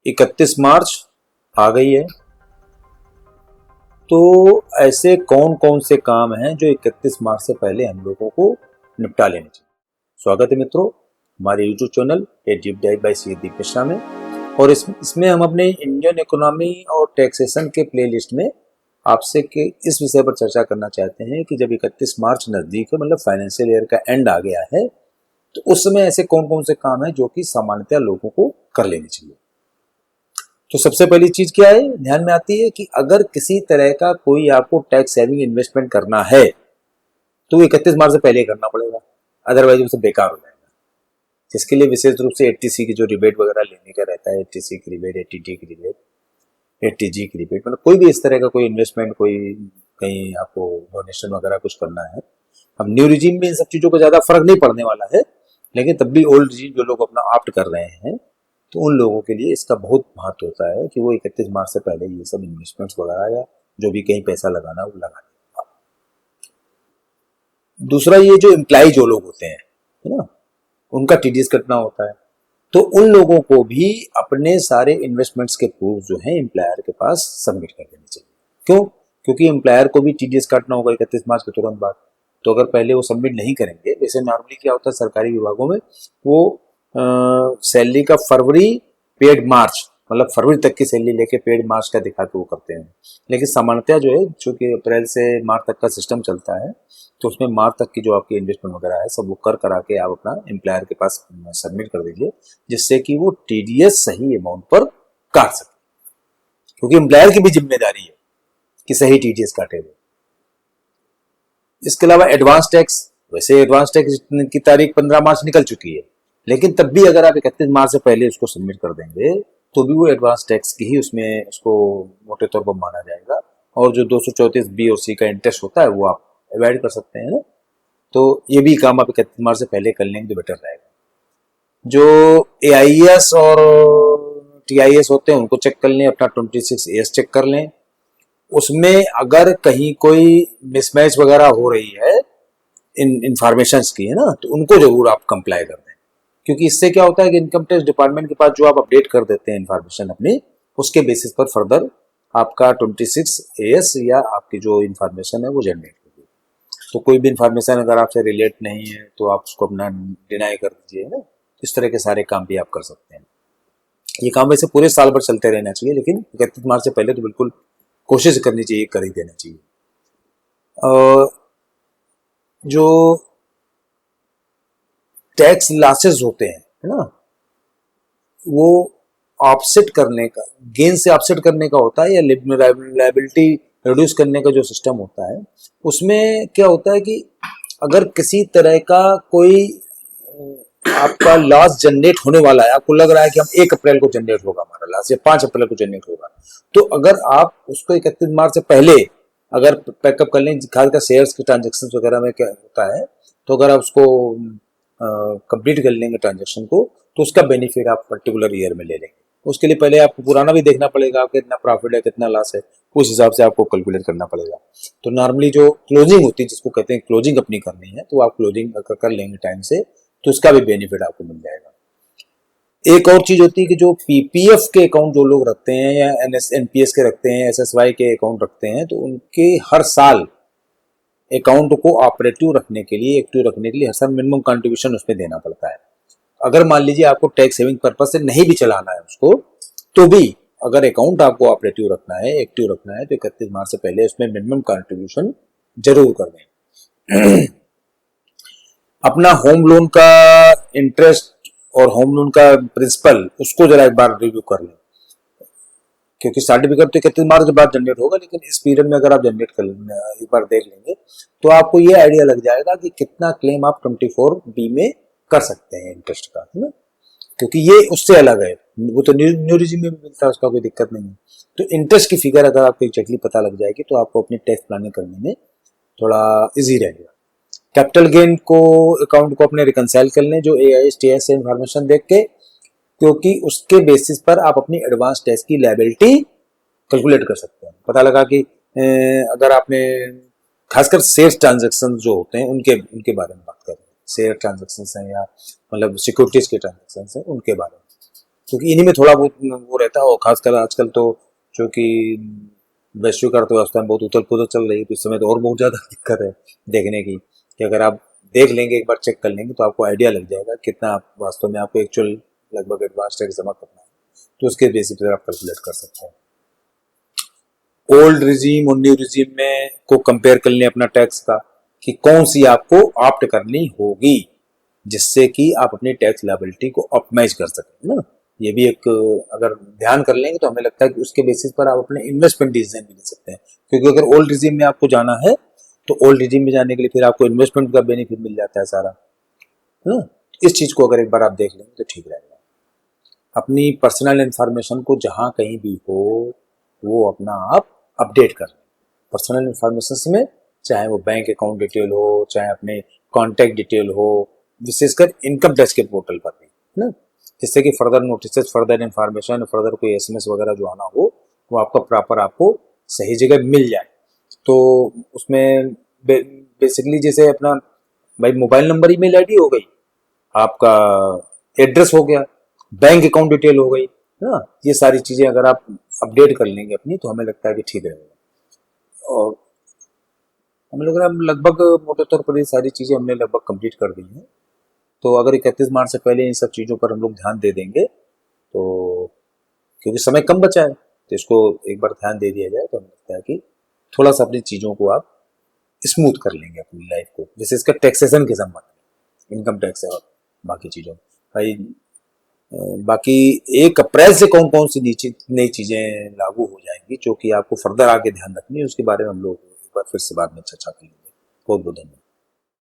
31 मार्च आ गई है। तो ऐसे कौन कौन से काम हैं जो 31 मार्च से पहले हम लोगों को निपटा लेने चाहिए। स्वागत है मित्रों हमारे YouTube channel a deep dive by C Deep Mishra में। और इसमें हम अपने इंडियन इकोनॉमी और टैक्सेशन के प्लेलिस्ट में आपसे के इस विषय पर चर्चा करना चाहते हैं कि जब 31 मार्च नज़दीक है, मतलब फाइनेंशियल ईयर का एंड आ गया है, तो उस समय ऐसे कौन कौन से काम हैं जो कि सामान्यतः लोगों को कर लेने चाहिए। तो सबसे पहली चीज क्या है ध्यान में आती है कि अगर किसी तरह का कोई आपको टैक्स सेविंग इन्वेस्टमेंट करना है तो 31 मार्च से पहले करना पड़ेगा, अदरवाइज उसे बेकार हो जाएगा। जिसके लिए विशेष रूप से 80C की जो रिबेट वगैरह लेने का रहता है, 80C की रिबेट, 80D की रिबेट, 80G की रिबेट, मतलब कोई भी इस तरह का कोई इन्वेस्टमेंट, कोई कहीं आपको डोनेशन वगैरह कुछ करना है। अब न्यू रिजीम में इन सब चीजों का ज्यादा फर्क नहीं पड़ने वाला है, लेकिन तब भी ओल्ड रिजीम जो लोग अपना ऑप्ट कर रहे हैं तो उन लोगों के लिए इसका बहुत महत्व होता है कि वो 31 मार्च से पहले ये सब इन्वेस्टमेंट्स वगैरह या जो भी कहीं पैसा लगाना वो लगा दें। दूसरा, ये जो एम्प्लॉय जो लोग होते हैं है ना, उनका टीडीएस कटना होता है, तो उन लोगों को भी अपने सारे इन्वेस्टमेंट्स के प्रूफ जो है एम्प्लॉयर के पास सबमिट कर देने चाहिए। क्यों? क्योंकि एम्प्लॉयर को भी टीडीएस काटना होगा 31 मार्च के तुरंत बाद। तो अगर पहले वो सबमिट नहीं करेंगे, वैसे नॉर्मली क्या होता है सरकारी विभागों में, वो सैलरी का फरवरी पेड मार्च, मतलब फरवरी तक की सैलरी लेके पेड मार्च का दिखा के वो करते हैं। लेकिन सामान्यतः जो है, चूंकि अप्रैल से मार्च तक का सिस्टम चलता है, तो उसमें मार्च तक की जो आपकी इन्वेस्टमेंट वगैरह है सब वो करा के आप अपना एम्प्लॉयर के पास सबमिट कर दीजिए, जिससे कि वो टीडीएस सही अमाउंट पर काट सके। क्योंकि एम्प्लॉयर की भी जिम्मेदारी है कि सही टीडीएस काटे वो। इसके अलावा एडवांस टैक्स, वैसे एडवांस टैक्स की तारीख 15 मार्च निकल चुकी है, लेकिन तब भी अगर आप 31 मार्च से पहले उसको सबमिट कर देंगे तो भी वो एडवांस टैक्स की ही उसमें उसको मोटे तौर पर माना जाएगा, और जो 234B और C का इंटरेस्ट होता है वो आप अवॉइड कर सकते हैं ना। तो ये भी काम आप 31 मार्च से पहले कर लेंगे तो बेटर रहेगा। जो AIS और TIS होते हैं उनको चेक कर लें, अपना 26AS चेक कर लें। उसमें अगर कहीं कोई मिसमैच वगैरह हो रही है इन इंफॉर्मेशंस की, है ना, तो उनको जरूर आप कंप्लाई कर दें। क्योंकि इससे क्या होता है कि इनकम टैक्स डिपार्टमेंट के पास जो आप अपडेट कर देते हैं इंफॉर्मेशन अपनी, उसके बेसिस पर फर्दर आपका 26AS या आपकी जो इंफॉर्मेशन है वो जनरेट होगी। तो कोई भी इंफॉर्मेशन अगर आपसे रिलेट नहीं है तो आप उसको अपना डिनाई कर दीजिए ना। इस तरह के सारे काम भी आप कर सकते हैं। ये काम वैसे पूरे साल भर चलते रहना चाहिए, लेकिन 31 मार्च से पहले तो बिल्कुल कोशिश करनी चाहिए, कर ही देना चाहिए। जो टैक्स लॉसेस होते हैं, है ना, वो ऑफसेट करने का, गेन से ऑफसेट करने का होता है, या लायबिलिटी रिड्यूस करने का जो सिस्टम होता है, उसमें क्या होता है कि अगर किसी तरह का कोई आपका लॉस जनरेट होने वाला है, आपको लग रहा है कि हम 1 अप्रैल को जनरेट होगा हमारा लॉस, या 5 अप्रैल को जनरेट होगा, तो अगर आप उसको 31 मार्च से पहले अगर पैकअप कर लें, खासकर शेयर्स के ट्रांजेक्शन वगैरह में क्या होता है, तो अगर आप उसको कंप्लीट कर लेंगे ट्रांजेक्शन को, तो उसका बेनिफिट आप पर्टिकुलर ईयर में ले लेंगे। उसके लिए पहले आपको पुराना भी देखना पड़ेगा, आपका कितना प्रॉफिट है, कितना लॉस है, उस हिसाब से आपको कैलकुलेट करना पड़ेगा। तो नॉर्मली जो क्लोजिंग होती है, जिसको कहते हैं क्लोजिंग अपनी करनी है, तो आप क्लोजिंग कर लेंगे टाइम से, तो उसका भी बेनिफिट आपको मिल जाएगा। एक और चीज होती है कि जो PPF के अकाउंट जो लोग रखते हैं, या NPS के रखते हैं, SSY के अकाउंट रखते हैं, तो उनके हर साल अकाउंट को ऑपरेटिव रखने के लिए, एक्टिव रखने के लिए हर साल मिनिमम कंट्रीब्यूशन उसमें देना पड़ता है। अगर मान लीजिए आपको टैक्स सेविंग पर्पज से नहीं भी चलाना है उसको, तो भी अगर अकाउंट आपको ऑपरेटिव रखना है, एक्टिव रखना है, तो 31 मार्च से पहले उसमें मिनिमम कंट्रीब्यूशन जरूर कर दें। अपना होम लोन का इंटरेस्ट और होम लोन का प्रिंसिपल उसको जरा एक बार रिव्यू कर लें, क्योंकि सर्टिफिकेट तो 31 मार्च के बाद जनरेट होगा, लेकिन इस पीरियड में अगर आप जनरेट कर एक बार देख लेंगे तो आपको ये आइडिया लग जाएगा कि कितना क्लेम आप 24B में कर सकते हैं इंटरेस्ट का, है ना। क्योंकि ये उससे अलग है, वो तो न्यू रिजीम में भी मिलता है, उसका कोई दिक्कत नहीं है। तो इंटरेस्ट की फिगर अगर आपको एग्जैक्टली पता लग जाएगी तो आपको अपनी टैक्स प्लानिंग करने में थोड़ा इजी रहेगा। कैपिटल गेन को अकाउंट को अपने रिकंसाइल कर लें जो AIS TIS से इंफॉर्मेशन देख के, क्योंकि उसके बेसिस पर आप अपनी एडवांस टैक्स की लायबिलिटी कैलकुलेट कर सकते हैं। पता लगा कि अगर आपने खासकर शेयर ट्रांजेक्शन जो होते हैं उनके बारे में बात कर रहे हैं, शेयर ट्रांजेक्शन हैं या मतलब सिक्योरिटीज के ट्रांजेक्शन हैं, उनके बारे में क्योंकि इन्हीं में थोड़ा बहुत वो रहता है। और खासकर आजकल तो जो कि वैश्विक अर्थव्यवस्था में बहुत उथल पुथल चल रही है, तो इस समय तो और बहुत ज़्यादा दिक्कत है देखने की, कि अगर आप देख लेंगे, एक बार चेक कर लेंगे, तो आपको आइडिया लग जाएगा कितना आप वास्तव में आपको एक्चुअल लगभग एडवांस टैक्स जमा करना है। तो उसके बेसिस पर आप कैलकुलेट कर सकते हैं। ओल्ड रिजीम और न्यू रिजीम में को कंपेयर कर लें अपना टैक्स का, कि कौन सी आपको ऑप्ट करनी होगी, जिससे कि आप अपनी टैक्स लायबिलिटी को ऑप्टिमाइज कर सकें ना। ये भी एक अगर ध्यान कर लेंगे तो हमें लगता है कि उसके बेसिस पर आप अपने इन्वेस्टमेंट डिसीजन भी ले सकते हैं। क्योंकि अगर ओल्ड रिजीम में आपको जाना है, तो ओल्ड रिजीम में जाने के लिए फिर आपको इन्वेस्टमेंट का बेनिफिट मिल जाता है सारा, है ना। इस चीज को अगर एक बार आप देख लेंगे तो ठीक रहेगा। अपनी पर्सनल इंफॉर्मेशन को जहां कहीं भी हो, वो अपना आप अपडेट कर लें। पर्सनल इंफॉर्मेशन में चाहे वो बैंक अकाउंट डिटेल हो, चाहे अपने कॉन्टैक्ट डिटेल हो, विशेषकर इनकम टैक्स के पोर्टल पर भी, है ना। जिससे कि further notice, further information, further कोई एसएमएस वगैरह जो आना हो, वो आपका प्रॉपर आपको सही जगह मिल जाए। तो उसमें बेसिकली जैसे अपना भाई मोबाइल नंबर, ईमेल आईडी हो गई, आपका एड्रेस हो गया, बैंक अकाउंट डिटेल हो गई, है ना। ये सारी चीजें अगर आप अपडेट कर लेंगे अपनी, तो हमें लगता है कि ठीक रहेगा। और हमें लग रहा है हम लगभग मोटे तौर पर ये सारी चीजें हमने लगभग कंप्लीट कर दी हैं। तो अगर 31 मार्च से पहले इन सब चीजों पर हम लोग ध्यान दे देंगे, तो क्योंकि समय कम बचा है, तो इसको एक बार ध्यान दे दिया जाए, तो हमें लगता है कि थोड़ा सा अपनी चीजों को आप स्मूथ कर लेंगे अपनी लाइफ को, जैसे इसका टैक्सेशन के संबंध में, इनकम टैक्स है और बाकी चीजों में। भाई बाकी 1 अप्रैल से कौन कौन सी नई चीजें लागू हो जाएंगी, जो कि आपको फर्दर आगे ध्यान रखनी है, उसके बारे में हम लोग एक बार फिर से बाद में चर्चा करेंगे। बहुत बहुत धन्यवाद।